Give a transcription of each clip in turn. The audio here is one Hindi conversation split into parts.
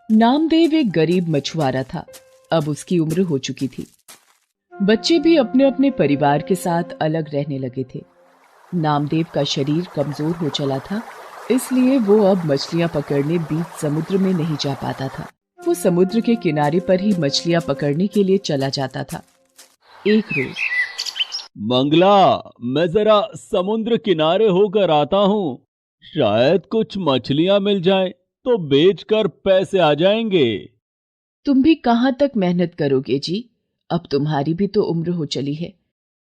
नामदेव एक गरीब मछुआरा था। अब उसकी उम्र हो चुकी थी। बच्चे भी अपने अपने परिवार के साथ अलग रहने लगे थे। नामदेव का शरीर कमजोर हो चला था, इसलिए वो अब मछलियां पकड़ने बीच समुद्र में नहीं जा पाता था। वो समुद्र के किनारे पर ही मछलियां पकड़ने के लिए चला जाता था। एक रोज, मंगला, मैं जरा समुद्र किनारे होकर आता हूँ। शायद कुछ मछलियां मिल जाएं, तो बेचकर पैसे आ जाएंगे। तुम भी कहाँ तक मेहनत करोगे जी? अब तुम्हारी भी तो उम्र हो चली है।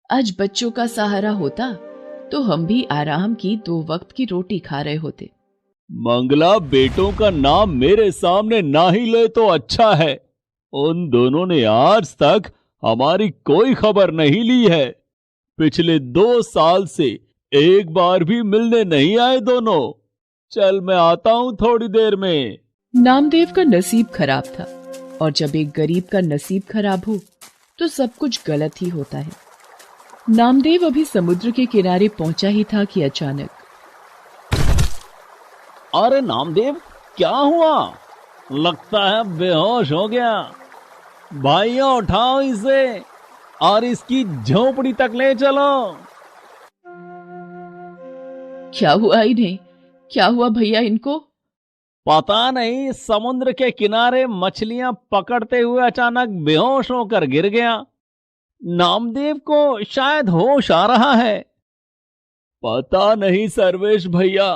आज बच्चों का सहारा होता तो हम भी आराम की 2 वक्त की रोटी खा रहे होते। मंगला, बेटों का नाम मेरे सामने ना ही ले तो अच्छा है। उन दोनों ने आज तक हमारी कोई खबर नहीं ली है। पिछले 2 साल से एक बार भी मिलने नहीं आए दोनों। चल, मैं आता हूँ थोड़ी देर में। नामदेव का नसीब खराब था, और जब एक गरीब का नसीब खराब हो तो सब कुछ गलत ही होता है। नामदेव अभी समुद्र के किनारे पहुंचा ही था कि अचानक, अरे नामदेव, क्या हुआ? लगता है बेहोश हो गया। भाइयों, उठाओ इसे और इसकी झोपड़ी तक ले चलो। क्या हुआ इन्हें? क्या हुआ भैया इनको? पता नहीं, समुद्र के किनारे मछलियां पकड़ते हुए अचानक बेहोश होकर गिर गया। नामदेव को शायद होश आ रहा है। पता नहीं सर्वेश भैया,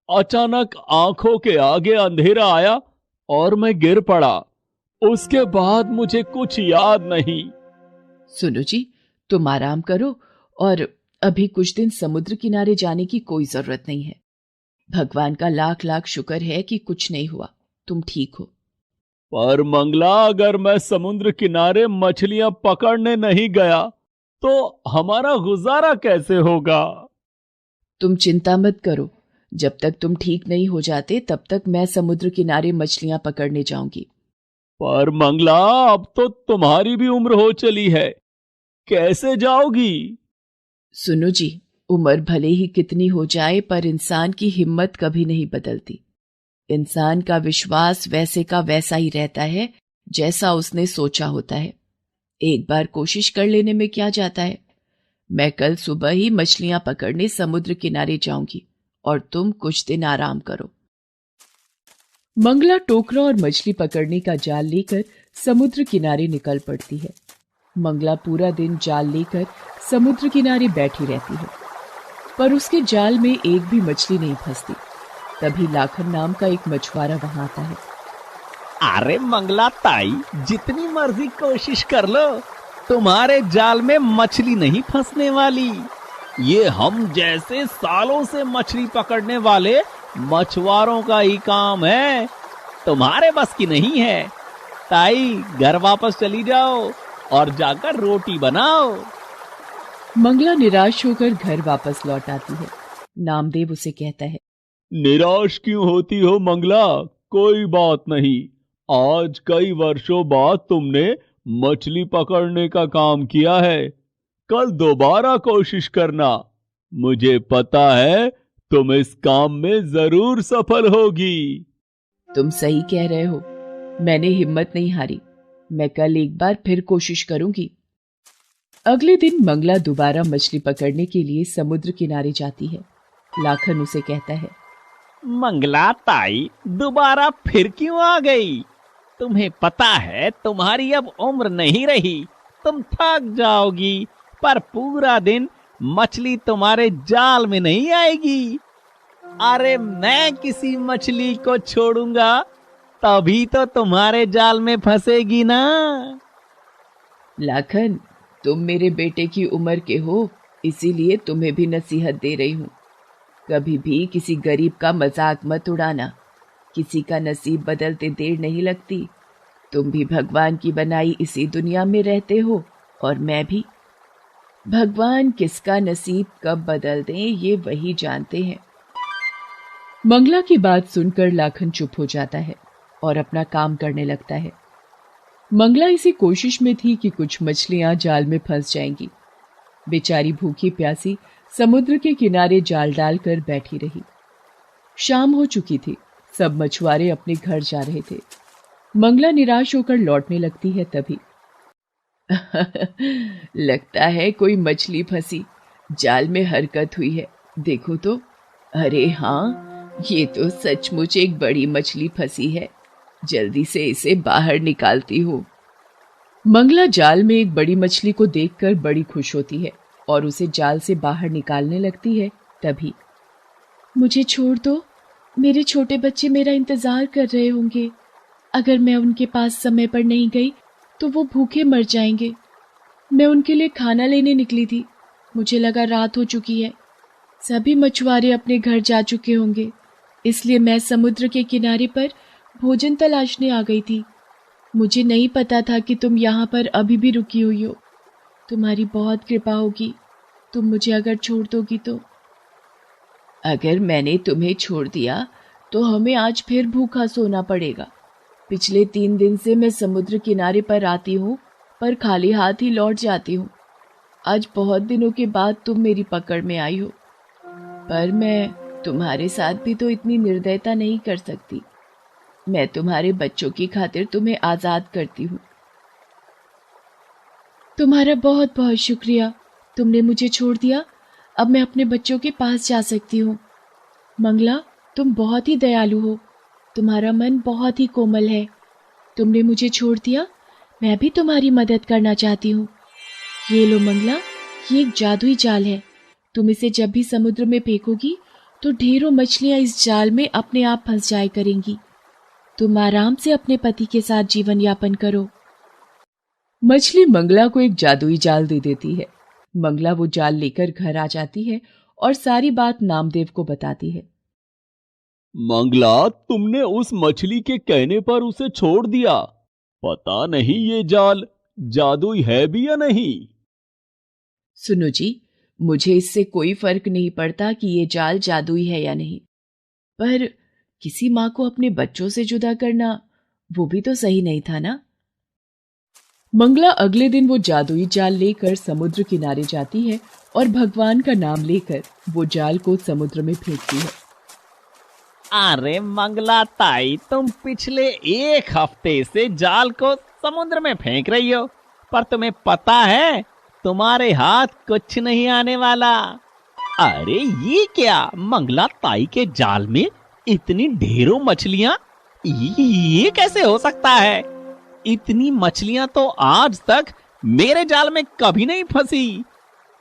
अचानक आंखों के आगे अंधेरा आया और मैं गिर पड़ा। उसके बाद मुझे कुछ याद नहीं। सुनो जी, तुम आराम करो, और अभी कुछ दिन समुद्र किनारे जाने की कोई जरूरत नहीं है। भगवान का लाख लाख शुक्र है कि कुछ नहीं हुआ, तुम ठीक हो। पर मंगला, अगर मैं समुद्र किनारे मछलियां पकड़ने नहीं गया तो हमारा गुजारा कैसे होगा? तुम चिंता मत करो, जब तक तुम ठीक नहीं हो जाते तब तक मैं समुद्र किनारे मछलियां पकड़ने जाऊंगी। पर मंगला, अब तो तुम्हारी भी उम्र हो चली है, कैसे जाओगी? सुनो जी, उम्र भले ही कितनी हो जाए पर इंसान की हिम्मत कभी नहीं बदलती। इंसान का विश्वास वैसे का वैसा ही रहता है जैसा उसने सोचा होता है। एक बार कोशिश कर लेने में क्या जाता है। मैं कल सुबह ही मछलियां पकड़ने समुद्र किनारे जाऊंगी और तुम कुछ दिन आराम करो। मंगला टोकरा और मछली पकड़ने का जाल लेकर समुद्र किनारे निकल पड़ती है। मंगला पूरा दिन जाल लेकर समुद्र किनारे बैठी रहती है, पर उसके जाल में एक भी मछली नहीं फंसती। तभी लाखन नाम का एक मछुआरा वहां आता है। अरे मंगला ताई, जितनी मर्जी कोशिश कर लो, तुम्हारे जाल में मछली नहीं फंसने वाली। ये हम जैसे सालों से मछली पकड़ने वाले मछुआरों का ही काम है, तुम्हारे बस की नहीं है। ताई, घर वापस चली जाओ और जाकर रोटी बनाओ। मंगला निराश होकर घर वापस लौट आती है। नामदेव उसे कहता है, निराश क्यों होती हो मंगला? कोई बात नहीं, आज कई वर्षों बाद तुमने मछली पकड़ने का काम किया है। कल दोबारा कोशिश करना, मुझे पता है तुम इस काम में जरूर सफल होगी। तुम सही कह रहे हो, मैंने हिम्मत नहीं हारी। मैं कल एक बार फिर कोशिश करूंगी। अगले दिन मंगला दोबारा मछली पकड़ने के लिए समुद्र किनारे जाती है। लाखन उसे कहता है, मंगला ताई, दोबारा फिर क्यों आ गई? तुम्हें पता है तुम्हारी अब उम्र नहीं रही, तुम थक जाओगी, पर पूरा दिन मछली तुम्हारे जाल में नहीं आएगी। अरे मैं किसी मछली को छोड़ूंगा तभी तो तुम्हारे जाल में फंसेगी ना। लाखन, तुम मेरे बेटे की उम्र के हो, इसीलिए तुम्हें भी नसीहत दे रही हूँ। कभी भी किसी गरीब का मजाक मत उड़ाना। किसी का नसीब बदलते देर नहीं लगती। तुम भी भगवान की बनाई इसी दुनिया में रहते हो, और मैं भी। भगवान किसका नसीब कब बदल दें ये वही जानते हैं। मंगला की बात सुनकर लाखन चुप हो जाता है और अपना काम करने लगता है। मंगला इसी कोशिश में थी कि कुछ मछलियां जाल में फंस जाएंगी। बेचारी भूखी प्यासी समुद्र के किनारे जाल डालकर बैठी रही। शाम हो चुकी थी, सब मछुआरे अपने घर जा रहे थे। मंगला निराश होकर लौटने लगती है तभी लगता है कोई मछली फंसी, जाल में हरकत हुई है, देखो तो। अरे हाँ, ये तो सचमुच एक बड़ी मछली फंसी है, जल्दी से इसे बाहर निकालती हूँ। मंगला जाल में एक बड़ी मछली को देखकर बड़ी खुश होती है और उसे जाल से बाहर निकालने लगती है तभी मुझे छोड़ दो, मेरे छोटे बच्चे मेरा इंतजार कर रहे होंगे। अगर मैं उनके पास समय पर नहीं गई तो वो भूखे मर जाएंगे। मैं उनके लिए खाना लेने निकली थी, मुझे लगा रात हो चुकी है, सभी मछुआरे अपने घर जा चुके होंगे, इसलिए मैं समुद्र के किनारे पर भोजन तलाशने आ गई थी। मुझे नहीं पता था कि तुम यहाँ पर अभी भी रुकी हुई हो। तुम्हारी बहुत कृपा होगी, तुम मुझे अगर छोड़ दोगी तो। अगर मैंने तुम्हें छोड़ दिया तो हमें आज फिर भूखा सोना पड़ेगा। पिछले 3 दिन से मैं समुद्र किनारे पर आती हूँ पर खाली हाथ ही लौट जाती हूँ। आज बहुत दिनों के बाद तुम मेरी पकड़ में आई हो, पर मैं तुम्हारे साथ भी तो इतनी निर्दयता नहीं कर सकती। मैं तुम्हारे बच्चों की खातिर तुम्हें आजाद करती हूँ। तुम्हारा बहुत बहुत शुक्रिया, तुमने मुझे छोड़ दिया। अब मैं अपने बच्चों के पास जा सकती हूँ। मंगला, तुम बहुत ही दयालु हो, तुम्हारा मन बहुत ही कोमल है। तुमने मुझे छोड़ दिया, मैं भी तुम्हारी मदद करना चाहती हूँ। ये लो मंगला, ये एक जादुई जाल है। तुम इसे जब भी समुद्र में फेंकोगी तो ढेरों मछलियाँ इस जाल में अपने आप फंस जाया करेंगी। तुम आराम से अपने पति के साथ जीवन यापन करो। मछली मंगला को एक जादुई जाल दे देती है। मंगला वो जाल लेकर घर आ जाती है और सारी बात नामदेव को बताती है। मंगला, तुमने उस मछली के कहने पर उसे छोड़ दिया। पता नहीं ये जाल जादुई है भी या नहीं। सुनो जी, मुझे इससे कोई फर्क नहीं पड़ता कि ये जाल जादुई है या नहीं, पर किसी माँ को अपने बच्चों से जुदा करना वो भी तो सही नहीं था ना। मंगला अगले दिन वो जादुई जाल लेकर समुद्र किनारे जाती है और भगवान का नाम लेकर वो जाल को समुद्र में फेंकती है। अरे मंगला ताई, तुम पिछले 1 हफ्ते से जाल को समुद्र में फेंक रही हो, पर तुम्हें पता है तुम्हारे हाथ कुछ नहीं आने वाला। अरे ये क्या, मंगला ताई के जाल में इतनी ढेरों मछलियां, ये कैसे हो सकता है? इतनी मछलियां तो आज तक मेरे जाल में कभी नहीं फंसी।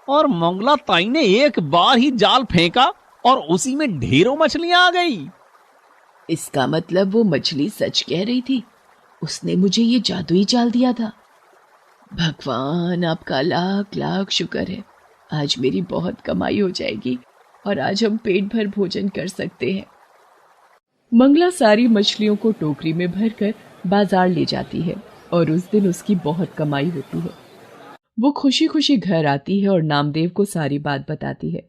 और मंगला ताई ने एक बार ही जाल फेंका और उसी में ढेरों मछलियां आ गई। इसका मतलब वो मछली सच कह रही थी, उसने मुझे ये जादुई जाल दिया था। भगवान, आपका लाख लाख शुक्र है, आज मेरी बहुत कमाई हो जाएगी और आज हम पेट भर भोजन कर सकते हैं। मंगला सारी मछलियों को टोकरी में भरकर बाजार ले जाती है और उस दिन उसकी बहुत कमाई होती है। वो खुशी खुशी घर आती है और नामदेव को सारी बात बताती है।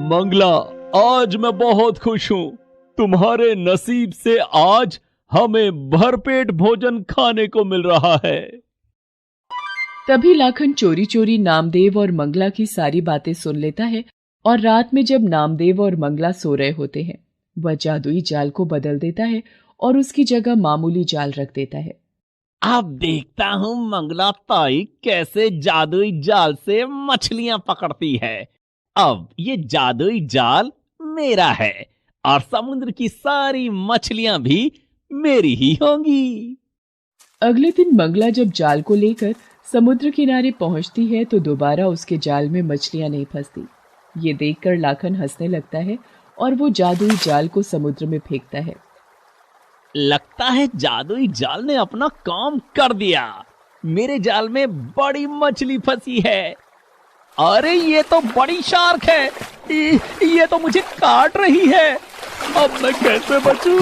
मंगला, आज मैं बहुत खुश हूँ। तुम्हारे नसीब से आज हमें भरपेट भोजन खाने को मिल रहा है। तभी लाखन चोरी चोरी नामदेव और मंगला की सारी बातें सुन लेता है और रात में जब नामदेव और मंगला सो रहे होते हैं, वह जादुई जाल को बदल देता है और उसकी जगह मामूली जाल रख देता है। अब देखता हूँ मंगला ताई कैसे जादुई जाल से मछलियां पकड़ती है। अब ये जादुई जाल मेरा है और समुद्र की सारी मछलियां भी मेरी ही होंगी। अगले दिन मंगला जब जाल को लेकर समुद्र किनारे पहुंचती है तो दोबारा उसके जाल में मछलियां नहीं फंसती। ये देखकर लाखन हंसने लगता है और वो जादुई जाल को समुद्र में फेंकता है। लगता है जादुई जाल ने अपना काम कर दिया। मेरे जाल में बड़ी मछली फंसी है। अरे ये तो बड़ी शार्क है, ये तो मुझे काट रही है। अब मैं कैसे बचूं?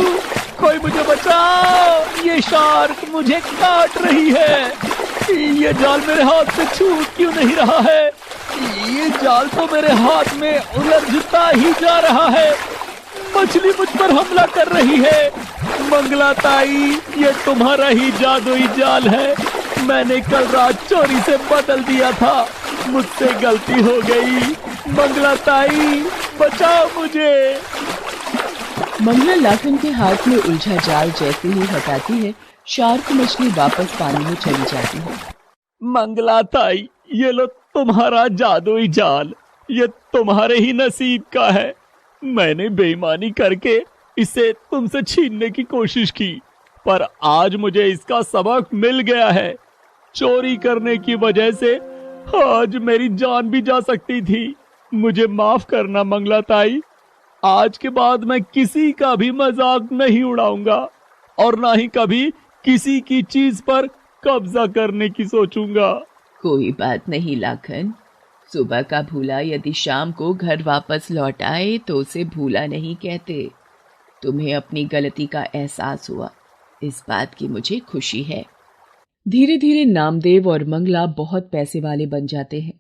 कोई मुझे बचाओ, ये शार्क मुझे काट रही है। ये जाल मेरे हाथ से छूट क्यों नहीं रहा है? ये जाल तो मेरे हाथ में उलझता ही जा रहा है। मछली मुझ पर हमला कर रही है। मंगला ताई, ये तुम्हारा ही जादुई जाल है। मैंने कल रात चोरी से बदल दिया था, मुझसे गलती हो गई। मंगला ताई, बचाओ मुझे। मंगला लाखन के हाथ में उलझा जाल जैसे ही हटाती है, शार्क मछली वापस पानी में चली जाती है। मंगला ताई, ये लो तुम्हारा जादुई जाल, ये तुम्हारे ही नसीब का है। मैंने बेईमानी करके इसे तुमसे छीनने की कोशिश की, पर आज मुझे इसका सबक मिल गया है। चोरी करने की वजह से आज मेरी जान भी जा सकती थी। मुझे माफ करना मंगला ताई। आज के बाद मैं किसी का भी मजाक नहीं उड़ाऊंगा और ना ही कभी किसी की चीज पर कब्जा करने की सोचूंगा। कोई बात नहीं लाखन, सुबह का भूला यदि शाम को घर वापस लौट आए तो उसे भूला नहीं कहते। तुम्हें अपनी गलती का एहसास हुआ, इस बात की मुझे खुशी है। धीरे धीरे नामदेव और मंगला बहुत पैसे वाले बन जाते हैं।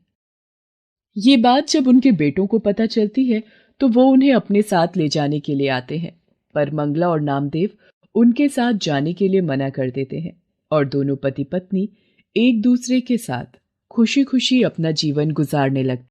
ये बात जब उनके बेटों को पता चलती है तो वो उन्हें अपने साथ ले जाने के लिए आते हैं, पर मंगला और नामदेव उनके साथ जाने के लिए मना कर देते हैं और दोनों पति पत्नी एक दूसरे के साथ खुशी खुशी अपना जीवन गुजारने लगते।